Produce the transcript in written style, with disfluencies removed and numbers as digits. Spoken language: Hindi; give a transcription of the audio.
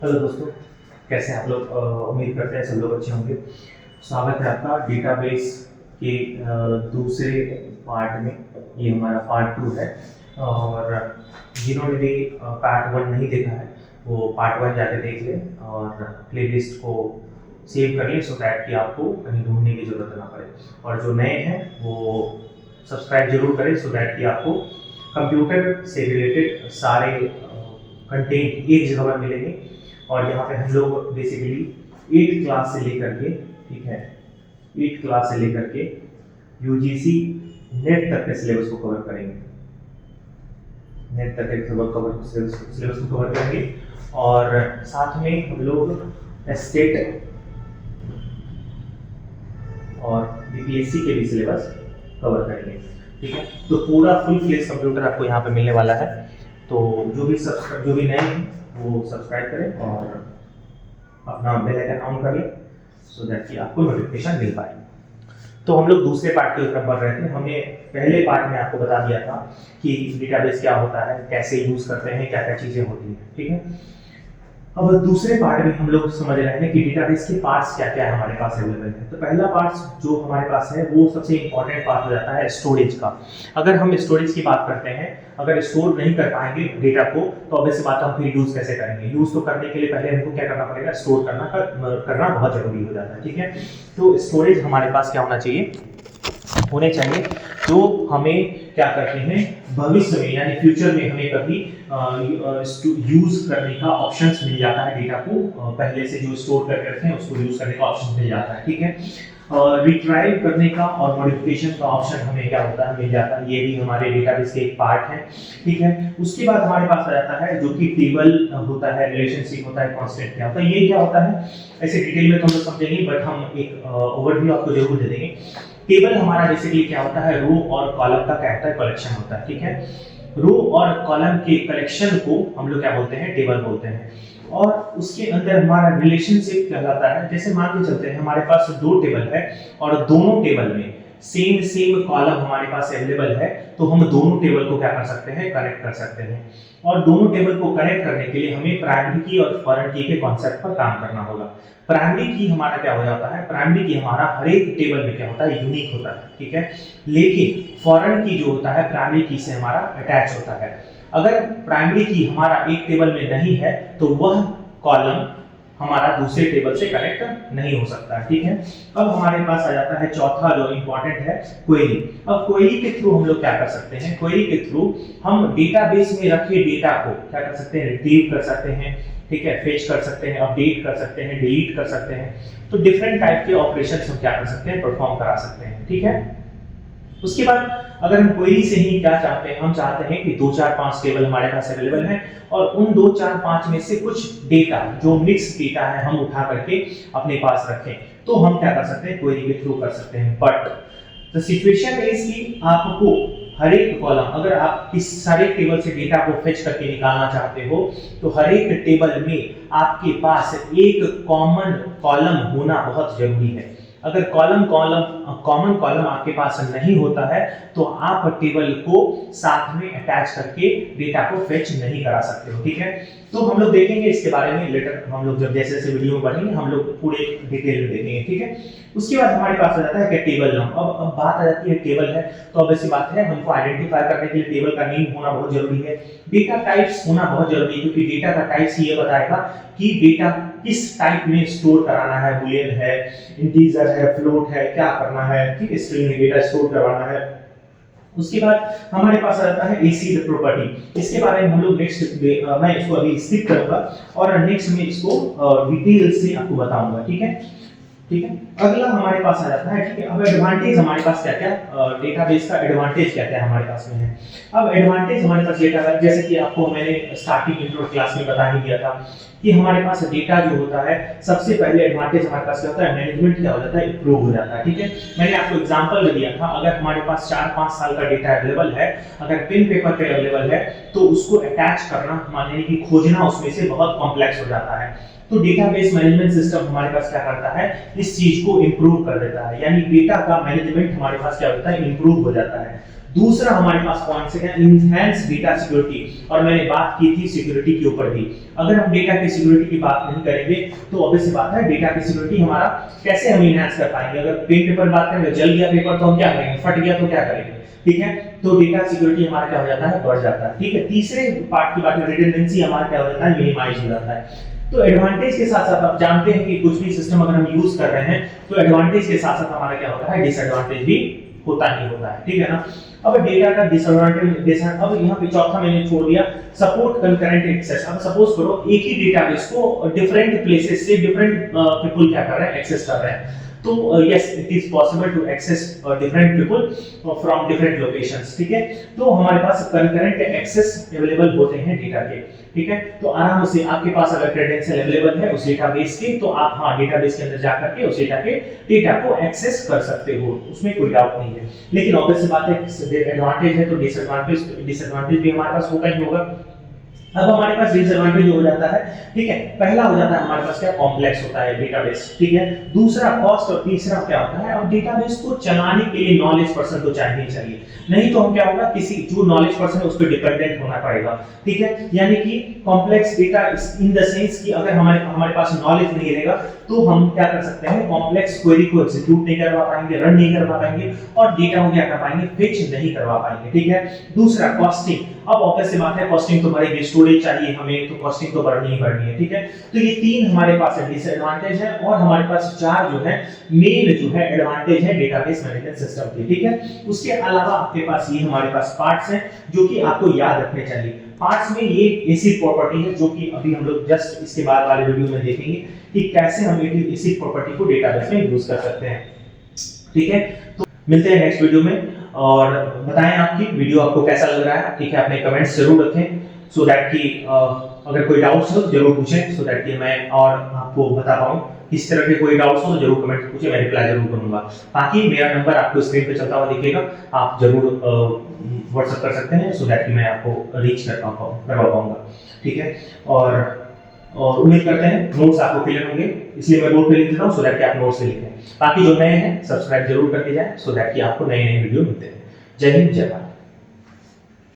हेलो दोस्तों, कैसे हैं आप लोग। उम्मीद करते हैं सब लोग अच्छे होंगे। स्वागत है आपका डेटाबेस के दूसरे पार्ट में। ये हमारा पार्ट 2 है और जिन्होंने भी पार्ट 1 नहीं देखा है वो पार्ट 1 जाके देख लें और प्लेलिस्ट को सेव कर लें, सो दैट कि आपको कहीं ढूंढने की ज़रूरत ना पड़े। और जो नए हैं वो सब्सक्राइब जरूर करें, सो दैट कि आपको कंप्यूटर से रिलेटेड सारे कंटेंट एक जगह पर मिलेंगे। और यहाँ पे हम लोग बेसिकली 8 क्लास से लेकर के, ठीक है, 8 क्लास से लेकर के यूजीसी नेट तक के सिलेबस को कवर करेंगे। नेट तक के सिलेबस को कवर करेंगे और साथ में हम लोग स्टेट और बीपीएससी के भी सिलेबस कवर करेंगे, ठीक है। तो पूरा फुल फ्लेज कंप्यूटर आपको यहाँ पे मिलने वाला है। तो जो भी नए हैं वो सब्सक्राइब करें और अपना बेल आइकन ऑन कर लें, सो दैट कि आपको नोटिफिकेशन मिल पाए। तो हम लोग दूसरे पार्ट की तरफ बढ़ रहे थे। हमने पहले पार्ट में आपको बता दिया था कि डेटाबेस क्या होता है, कैसे यूज करते हैं, क्या क्या चीजें होती हैं, ठीक है। अब दूसरे पार्ट में हम लोग समझ रहे हैं कि डेटाबेस के पार्ट्स क्या क्या है हमारे पास अवेलेबल है। तो पहला पार्ट जो हमारे पास है वो सबसे इंपॉर्टेंट पार्ट हो जाता है स्टोरेज का। अगर हम स्टोरेज की बात करते हैं, अगर स्टोर नहीं कर पाएंगे डेटा को तो ऑब्वियस बात है हम फिर यूज कैसे करेंगे। यूज तो करने के लिए पहले हमको क्या करना पड़ेगा, स्टोर करना बहुत जरूरी हो जाता है, ठीक है। तो स्टोरेज हमारे पास क्या होने चाहिए जो हमें क्या करते हैं भविष्य में, यानी फ्यूचर में हमें कभी यूज करने का ऑप्शंस मिल जाता है। डेटा को पहले से जो स्टोर करके रखते हैं उसको यूज करने का ऑप्शन मिल जाता है, ठीक है। रिट्राइव करने का और मॉडिफिकेशन का ऑप्शन हमें क्या होता है, मिल जाता है। ये भी हमारे डेटाबेस के एक पार्ट है, ठीक है। उसके बाद हमारे पास आ जाता है जो कि टेबल होता है, रिलेशनशिप होता है, कांस्टेंट क्या होता है। ये क्या होता है ऐसे डिटेल में तो हम लोग समझेंगे, बट हम एक ओवरव्यू आपको जरूर दे देंगे। टेबल हमारा बेसिकली क्या होता है, रो और कॉलम का क्या होता है, कलेक्शन होता है, ठीक है। रो और कॉलम के कलेक्शन को हम लोग क्या बोलते हैं, टेबल बोलते हैं। और उसके अंदर हमारा रिलेशनशिप कहलाता है। जैसे मान के चलते हैं हमारे पास 2 टेबल है और दोनों टेबल में सेम कॉलम हमारे पास अवेलेबल है, तो हम दोनों टेबल को क्या कर सकते हैं, कनेक्ट कर सकते हैं। और दोनों टेबल को कनेक्ट करने के लिए हमें प्राइमरी की और फॉरेन की के कॉन्सेप्ट पर काम करना होगा। प्राइमरी की हमारा क्या हो जाता है, प्राइमरी की हमारा हर एक टेबल में क्या होता है, यूनिक होता है, ठीक है। लेकिन फॉरेन की जो होता है प्राइमरी की से हमारा अटैच होता है। अगर प्राइमरी की हमारा एक टेबल में नहीं है तो वह कॉलम हमारा दूसरे टेबल से कनेक्ट नहीं हो सकता, ठीक है। अब हमारे पास आ जाता है चौथा जो इंपॉर्टेंट है, क्वेरी। अब क्वेरी के थ्रू हम लोग क्या कर सकते हैं, क्वेरी के थ्रू हम डेटाबेस में रखे डेटा को क्या कर सकते हैं, रिट्रीव कर सकते हैं, ठीक है, फेच कर सकते हैं, अपडेट कर सकते हैं, डिलीट कर सकते हैं। तो डिफरेंट टाइप के ऑपरेशंस हम क्या कर सकते हैं, परफॉर्म करा सकते हैं, ठीक है। उसके बाद अगर हम क्वेरी से ही क्या चाहते हैं, हम चाहते हैं कि 2 4 5 टेबल हमारे पास अवेलेबल है और उन 2 4 5 में से कुछ डेटा जो मिक्स डेटा है हम उठा करके अपने पास रखें, तो हम क्या कर सकते हैं, क्वेरी के थ्रू कर सकते हैं। बट द सिचुएशन इज कि आपको हर एक कॉलम, अगर आप इस सारे टेबल से डेटा को फेच करके निकालना चाहते हो तो हर एक टेबल में आपके पास एक कॉमन कॉलम होना बहुत जरूरी है। अगर कॉमन कॉलम आपके पास नहीं होता है तो आप टेबल को साथ में अटैच करके डेटा को फेच नहीं करा सकते हो, ठीक है। तो हम लोग देखेंगे इसके बारे में लेटर, हम लोग जब जैसे जैसे वीडियो में बढ़ेंगे हम लोग पूरे डिटेल में देखेंगे, ठीक है। उसके बाद हमारे पास आ जाता है कि टेबल नाम। अब बात आ जाती है टेबल है तो ऑब्वियस बात है हमको आइडेंटिफाई करने के लिए टेबल का नेम होना बहुत जरूरी है। डेटा टाइप्स होना बहुत जरूरी है, क्योंकि डेटा का टाइप्स ये बताएगा कि डेटा किस टाइप में स्टोर कराना है, बूलियन है, इंटीजर है, फ्लोट है, क्या करना है, ठीक है, स्ट्रिंग में डेटा स्टोर करवाना है। उसके बाद हमारे पास आ जाता है एसिड प्रॉपर्टी। इसके बारे में हम लोग नेक्स्ट, मैं इसको अभी स्किप करूंगा और नेक्स्ट में इसको डिटेल से आपको बताऊंगा, ठीक है, ठीक है। अगला हमारे पास आ जाता है, ठीक है। अब एडवांटेज हमारे पास क्या क्या, डेटाबेस का एडवांटेज क्या क्या हमारे पास में है। अब एडवांटेज हमारे पास डेटा का, जैसे कि आपको मैंने स्टार्टिंग इंट्रो क्लास में बता ही दिया था कि हमारे पास डेटा जो होता है, सबसे पहले एडवांटेज हमारे पास क्या होता है, मैनेजमेंट क्या हो जाता है, इंप्रूव हो जाता है, ठीक है। मैंने आपको एग्जांपल दिया था, अगर हमारे पास 4 5 साल का डेटा अवेलेबल है, अगर पेन पेपर पे अवेलेबल है तो उसको अटैच करना, यानी कि खोजना उसमें से बहुत कॉम्प्लेक्स हो जाता है। तो डेटाबेस मैनेजमेंट सिस्टम हमारे पास क्या करता है, इस चीज को इंप्रूव कर देता है, यानी डेटा का मैनेजमेंट हमारे पास क्या होता है, इंप्रूव हो जाता है। दूसरा हमारे पास कौन से है, इनहैंस डेटा सिक्योरिटी, और मैंने बात की थी सिक्योरिटी के ऊपर भी। अगर हम डेटा की सिक्योरिटी की बात नहीं करेंगे तो ऑब्वियस सी बात है डेटा की सिक्योरिटी हमारा कैसे हम इनहैंस कर पाएंगे। अगर पेन पेपर बात करें, जल गया पेपर तो हम क्या करेंगे, फट गया तो क्या करेंगे, ठीक है। तो डेटा सिक्योरिटी हमारा क्या हो जाता है, बढ़ जाता है, ठीक है। तीसरे पार्ट की बात करें, रिडंडेंसी हमारा क्या हो जाता है, मिनिमाइज हो जाता है। तो एडवांटेज के साथ साथ आप जानते हैं कि कुछ भी सिस्टम अगर हम यूज कर रहे हैं तो एडवांटेज के साथ साथ हमारा क्या होता है, डिसएडवांटेज भी होता ही होता है, ठीक है ना। अब डेटा का डिसएडवांटेज, अब यहाँ पे चौथा मैंने छोड़ दिया, सपोर्ट कंकरेंट एक्सेस। अब सपोज करो एक ही डेटाबेस को डिफरेंट प्लेसेस से डिफरेंट पीपल क्या कर रहे हैं, एक्सेस कर रहे हैं। तो yes, it is possible to access different people from different locations, ठीक है। तो हमारे पास concurrent access अवेलेबल होते हैं डेटा के, ठीक है। तो आराम से आपके पास अगर क्रेडेंशियल अवेलेबल है उस डेटाबेस के, तो आप हाँ डेटाबेस के अंदर जाकर के उस डेटा को एक्सेस कर सकते हो, उसमें कोई डाउट नहीं है। लेकिन ऑब्वियस बात है, एडवांटेज है तो डिसएडवांटेज भी हमारे पास होगा ही होगा। अब हमारे पास डिसएडवांटेज हो जाता है, ठीक है। पहला हो जाता है हमारे पास क्या, कॉम्प्लेक्स होता है डेटाबेस, ठीक है। दूसरा कॉस्ट, और तीसरा क्या होता है, अब डेटाबेस को चलाने के लिए नॉलेज पर्सन तो चाहिए, नहीं तो हम क्या होगा, किसी जो नॉलेज पर्सन है उस पर डिपेंडेंट होना पड़ेगा, ठीक है। यानी कि complex data in the sense कि अगर हमारे पास नॉलेज नहीं रहेगा तो हम क्या कर सकते हैं, कॉम्प्लेक्स क्वेरी को एग्जीक्यूट नहीं करवा पाएंगे, रन नहीं करवा पाएंगे, और डेटा को क्या कर पाएंगे, फेच नहीं करवा पाएंगे, ठीक है। दूसरा कॉस्टिंग, अब ऑब्वियस बात है कॉस्टिंग तो बढ़ेगी, स्टोरेज चाहिए हमें तो कॉस्टिंग तो बढ़नी ही बढ़नी है, ठीक है। तो ये तीन हमारे पास डिसएडवांटेज है, और हमारे पास चार जो है मेन जो है एडवांटेज है डेटाबेस मैनेजमेंट सिस्टम के, ठीक है। उसके अलावा आपके पास ये हमारे पास पार्ट्स हैं जो कि आपको याद रखने चाहिए। पार्ट्स में ये एसिड प्रॉपर्टी है जो कि अभी हम लोग जस्ट इसके बाद वाले वीडियो में देखेंगे कि कैसे हम एसिड प्रॉपर्टी को डेटाबेस में यूज कर सकते हैं, ठीक है। तो मिलते हैं नेक्स्ट वीडियो में, और बताएं आपकी वीडियो आपको कैसा लग रहा है, ठीक है। अपने कमेंट्स जरूर रखें सो दैट कि अगर कोई डाउट्स हो जरूर पूछें, सो दैट कि मैं और आपको बता पाऊं। इस तरह के कोई डाउट्स हो तो जरूर कमेंट पूछें, मैं रिप्लाई जरूर करूंगा। बाकी मेरा नंबर आपको स्क्रीन पे चलता हुआ दिखेगा, आप जरूर व्हाट्सएप कर सकते हैं सो दैट कि मैं आपको रीच करवा पाऊंगा, ठीक है। और उम्मीद करते हैं नोट्स आपको क्लियर होंगे, इसलिए मैं बोर्ड पे लिख देता हूं सो दैट कि आप नोट्स से लिखें। बाकी जो नए हैं सब्सक्राइब जरूर करके जाएं सो दैट कि आपको नए वीडियो मिलते हैं। जय हिंद, जय भारत।